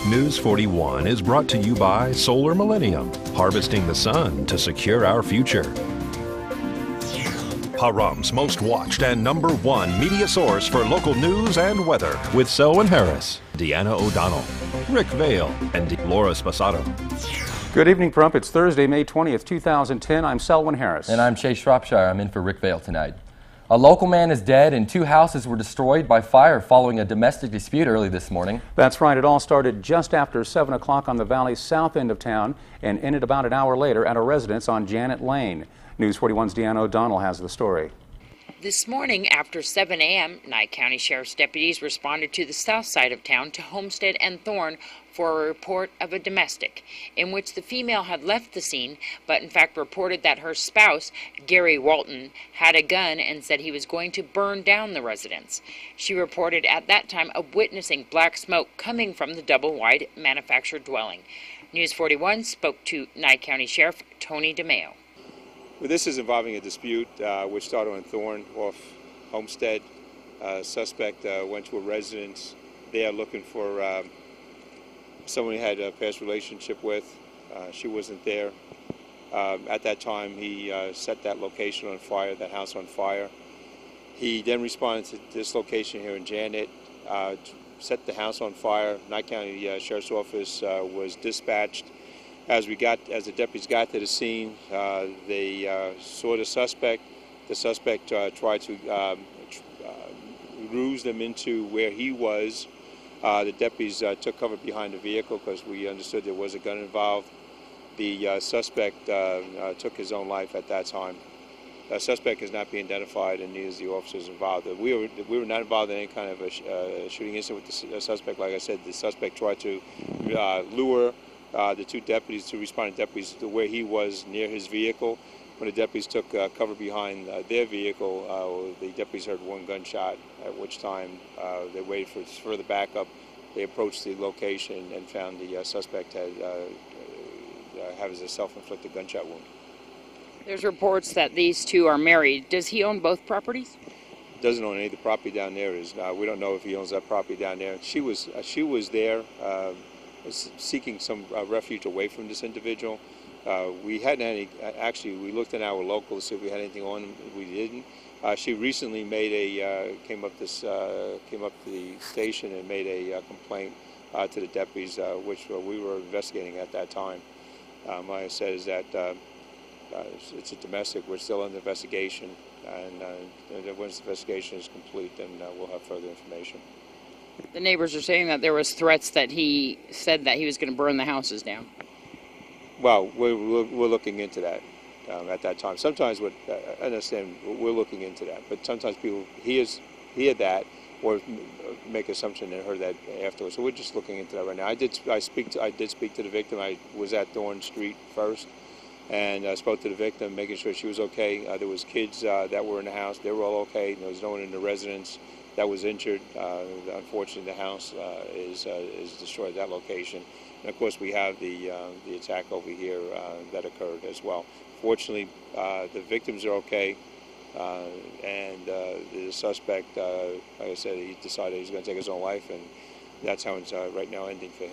News 41 is brought to you by Solar Millennium, harvesting the sun to secure our future. Pahrum's most watched and #1 media source for local news and weather, with Selwyn Harris, Deanna O'Donnell, Rick Vale, and Laura Spasato. Good evening, Pahrump. It's Thursday, May 20th, 2010. I'm Selwyn Harris. And I'm Chase Shropshire. I'm in for Rick Vale tonight. A local man is dead and 2 houses were destroyed by fire following a domestic dispute early this morning. That's right. It all started just after 7 o'clock on the valley's south end of town and ended about an hour later at a residence on Janet Lane. News 41's Deanna O'Donnell has the story. This morning after 7 a.m., Nye County Sheriff's deputies responded to the south side of town to Homestead and Thorne for a report of a domestic, in which the female had left the scene, but in fact reported that her spouse, Gary Walton, had a gun and said he was going to burn down the residence. She reported at that time of witnessing black smoke coming from the double-wide manufactured dwelling. News 41 spoke to Nye County Sheriff Tony DeMeo. Well, this is involving a dispute which started on Thorne off Homestead. Suspect went to a residence there looking for someone he had a past relationship with. She wasn't there. At that time, he set that location on fire, that house on fire. He then responded to this location here in Janet, set the house on fire. Nye County Sheriff's Office was dispatched. As the deputies got to the scene, they saw the suspect. The suspect tried to ruse them into where he was. The deputies took cover behind the vehicle because we understood there was a gun involved. The suspect took his own life at that time. The suspect is not being identified, and neither is the officers involved. We were not involved in any kind of a shooting incident with the suspect. Like I said, the suspect tried to lure the 2 deputies, 2 responding deputies, to where he was near his vehicle. When the deputies took cover behind their vehicle, the deputies heard 1 gunshot, at which time they waited for further backup. They approached the location and found the suspect had a self-inflicted gunshot wound. There's reports that these 2 are married. Does he own both properties? Doesn't own any of the property down there. We don't know if he owns that property down there. She was there seeking some refuge away from this individual. We hadn't any. Actually, we looked in our local to see if we had anything on him. We didn't. She recently came up to the station and made a complaint to the deputies, which we were investigating at that time. Like I said, is that it's a domestic. We're still under investigation, and once the investigation is complete, then we'll have further information. The neighbors are saying that there was threats that he said that he was going to burn the houses down. Well, we're looking into that at that time. Sometimes, I understand, we're looking into that, but sometimes people hear that or make assumption and heard that afterwards. So we're just looking into that right now. I did speak to the victim. I was at Thorne Street first, and I spoke to the victim, making sure she was okay. There was kids that were in the house. They were all okay. There was no one in the residence that was injured. Unfortunately, the house is destroyed at that location. And of course, we have the attack over here that occurred as well. Fortunately, the victims are okay, and the suspect, like I said, he decided he's going to take his own life, and that's how it's right now ended for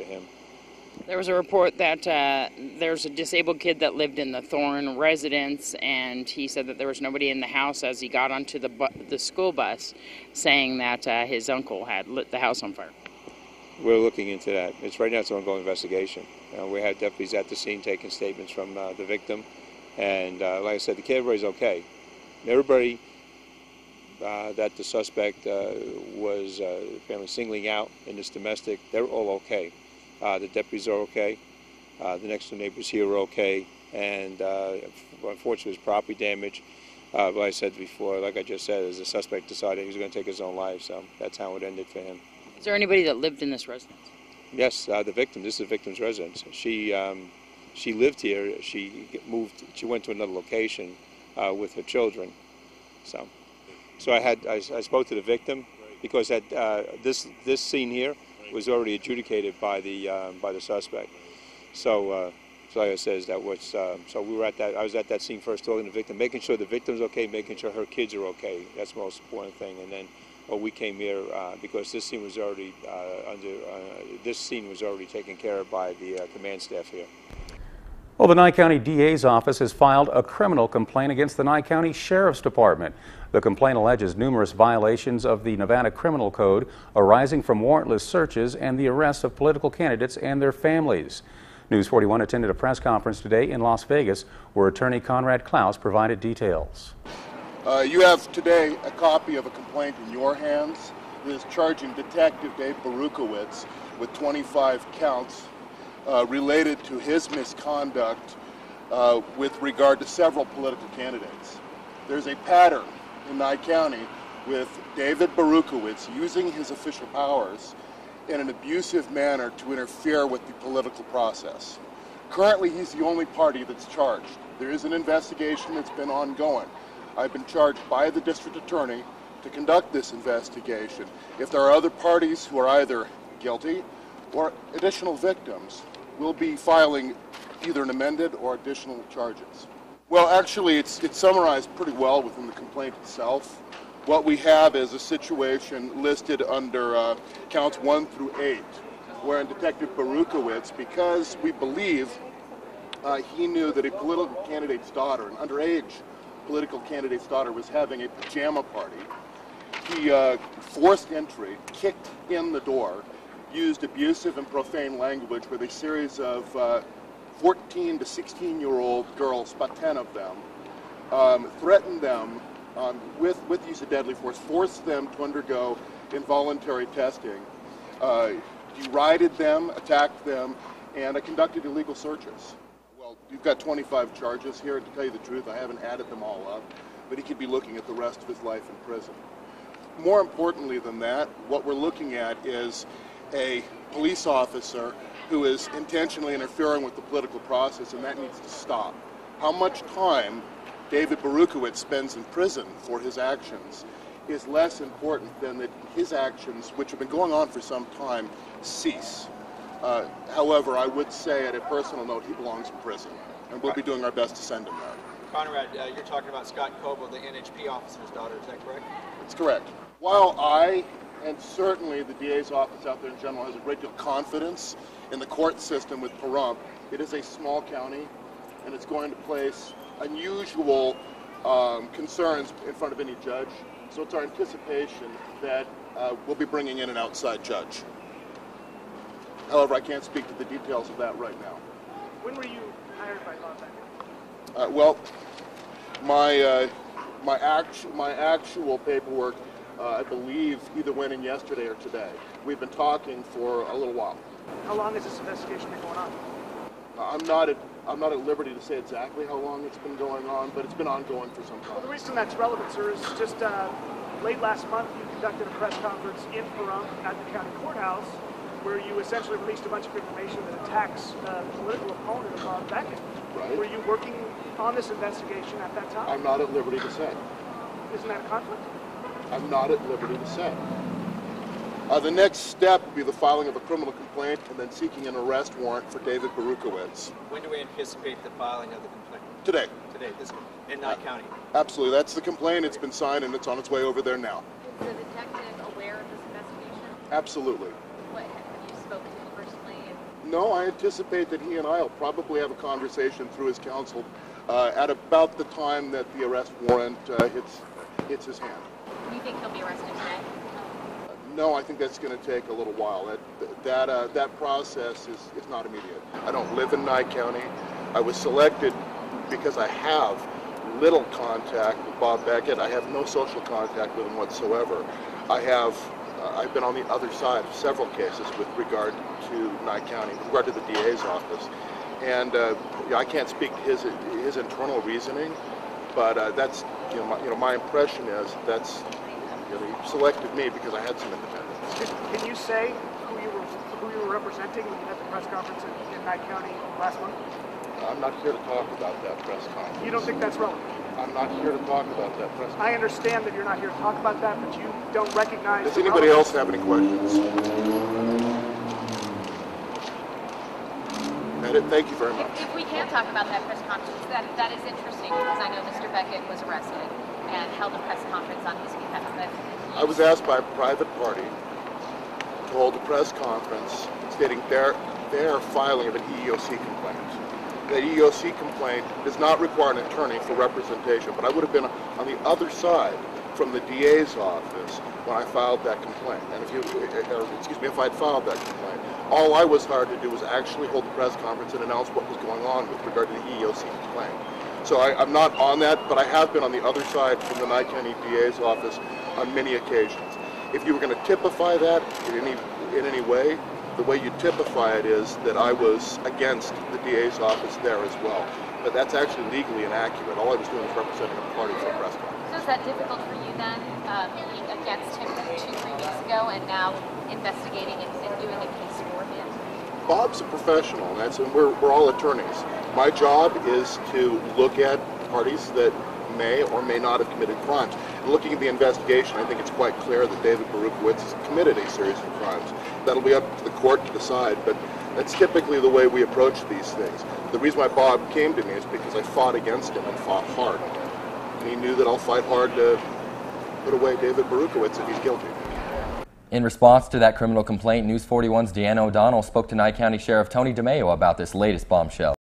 him. There was a report that there's a disabled kid that lived in the Thorne residence, and he said that there was nobody in the house as he got onto the school bus, saying that his uncle had lit the house on fire. We're looking into that. Right now it's an ongoing investigation. We had deputies at the scene taking statements from the victim, and like I said, the kid everybody's okay. Everybody that the suspect was apparently singling out in this domestic, they're all okay. The deputies are okay. The next 2 neighbors here are okay, and unfortunately, it was property damage. Like I said before, like I just said, as the suspect decided he was going to take his own life, so that's how it ended for him. Is there anybody that lived in this residence? Yes, the victim. This is the victim's residence. She lived here. She went to another location with her children. So I spoke to the victim because this scene here was already adjudicated by the suspect. So like I said, so we were at that. I was at that scene first, talking to the victim, making sure the victim's okay, making sure her kids are okay. That's the most important thing. And then Well, we came here because this scene was already taken care of by the command staff here. Well, the Nye County DA's office has filed a criminal complaint against the Nye County Sheriff's Department. The complaint alleges numerous violations of the Nevada Criminal Code arising from warrantless searches and the arrests of political candidates and their families. News 41 attended a press conference today in Las Vegas where attorney Conrad Klaus provided details. You have today a copy of a complaint in your hands. It is charging Detective Dave Berukowitz with 25 counts related to his misconduct with regard to several political candidates. There's a pattern in Nye County with David Berukowitz using his official powers in an abusive manner to interfere with the political process. Currently, he's the only party that's charged. There is an investigation that's been ongoing. I've been charged by the district attorney to conduct this investigation. If there are other parties who are either guilty or additional victims, we'll be filing either an amended or additional charges. Well, actually, it's summarized pretty well within the complaint itself. What we have is a situation listed under counts 1 through 8, wherein Detective Berukowitz, because we believe he knew that a political candidate's daughter, an underage political candidate's daughter, was having a pajama party, he forced entry, kicked in the door, used abusive and profane language with a series of 14 to 16-year-old girls, about 10 of them, threatened them with use of deadly force, forced them to undergo involuntary testing, derided them, attacked them, and conducted illegal searches. Well, you've got 25 charges here. To tell you the truth, I haven't added them all up, but he could be looking at the rest of his life in prison. More importantly than that, what we're looking at is a police officer who is intentionally interfering with the political process, and that needs to stop. How much time David Berukowitz spends in prison for his actions is less important than that his actions, which have been going on for some time, cease. However, I would say at a personal note, he belongs in prison, and we'll be doing our best to send him there. Conrad, you're talking about Scott Coble, the NHP officer's daughter, is that correct? That's correct. While I, and certainly the DA's office out there in general, has a great deal of confidence in the court system with Pahrump, it is a small county, and it's going to place unusual concerns in front of any judge. So it's our anticipation that we'll be bringing in an outside judge. However, I can't speak to the details of that right now. When were you hired by Bob Beckett? Well, my actual paperwork, I believe, either went in yesterday or today. We've been talking for a little while. How long has this investigation been going on? I'm not at liberty to say exactly how long it's been going on, but it's been ongoing for some time. Well, the reason that's relevant, sir, is just late last month you conducted a press conference in Pahrump at the county courthouse where you essentially released a bunch of information that attacks a political opponent of Bob Beckett. Right. Were you working on this investigation at that time? I'm not at liberty to say. Isn't that a conflict? I'm not at liberty to say. The next step would be the filing of a criminal complaint and then seeking an arrest warrant for David Berukowitz. When do we anticipate the filing of the complaint? Today. Today, in Nye County? Absolutely. That's the complaint. It's been signed and it's on its way over there now. Is the detective aware of this investigation? Absolutely. What, have you spoken to him personally? No, I anticipate that he and I will probably have a conversation through his counsel at about the time that the arrest warrant hits his hand. Do you think he'll be arrested today? No, I think that's going to take a little while. That process is not immediate. I don't live in Nye County. I was selected because I have little contact with Bob Beckett. I have no social contact with him whatsoever. I've been on the other side of several cases with regard to Nye County, with regard to the DA's office. And I can't speak to his internal reasoning, but that's my impression is that's he selected me because I had some independence. Can you say who you were representing at the press conference in Nye County last month? I'm not here to talk about that press conference. You don't think that's relevant? I'm not here to talk about that press conference. I understand that you're not here to talk about that, but you don't recognize... Does anybody else have any questions? Thank you very much. If we can talk about that press conference, that is interesting because I know Mr. Beckett was arrested and held a press conference on his behalf. I was asked by a private party to hold a press conference stating their filing of an EEOC complaint. The EEOC complaint does not require an attorney for representation, but I would have been on the other side from the DA's office when I filed that complaint. And if I'd filed that complaint, all I was hired to do was actually hold the press conference and announce what was going on with regard to the EEOC complaint. So I'm not on that, but I have been on the other side from the Nye County DA's office on many occasions. If you were going to typify that in any way, the way you typify it is that I was against the DA's office there as well. But that's actually legally inaccurate. All I was doing was representing a party for a press conference. So is that difficult for you then, being against him 2-3 weeks ago and now investigating and doing a case for him? Bob's a professional, and we're all attorneys. My job is to look at parties that may or may not have committed crimes. And looking at the investigation, I think it's quite clear that David Berukowitz has committed a series of crimes. That'll be up to the court to decide, but that's typically the way we approach these things. The reason why Bob came to me is because I fought against him and fought hard. And he knew that I'll fight hard to put away David Berukowitz if he's guilty. In response to that criminal complaint, News 41's Deanna O'Donnell spoke to Nye County Sheriff Tony DeMayo about this latest bombshell.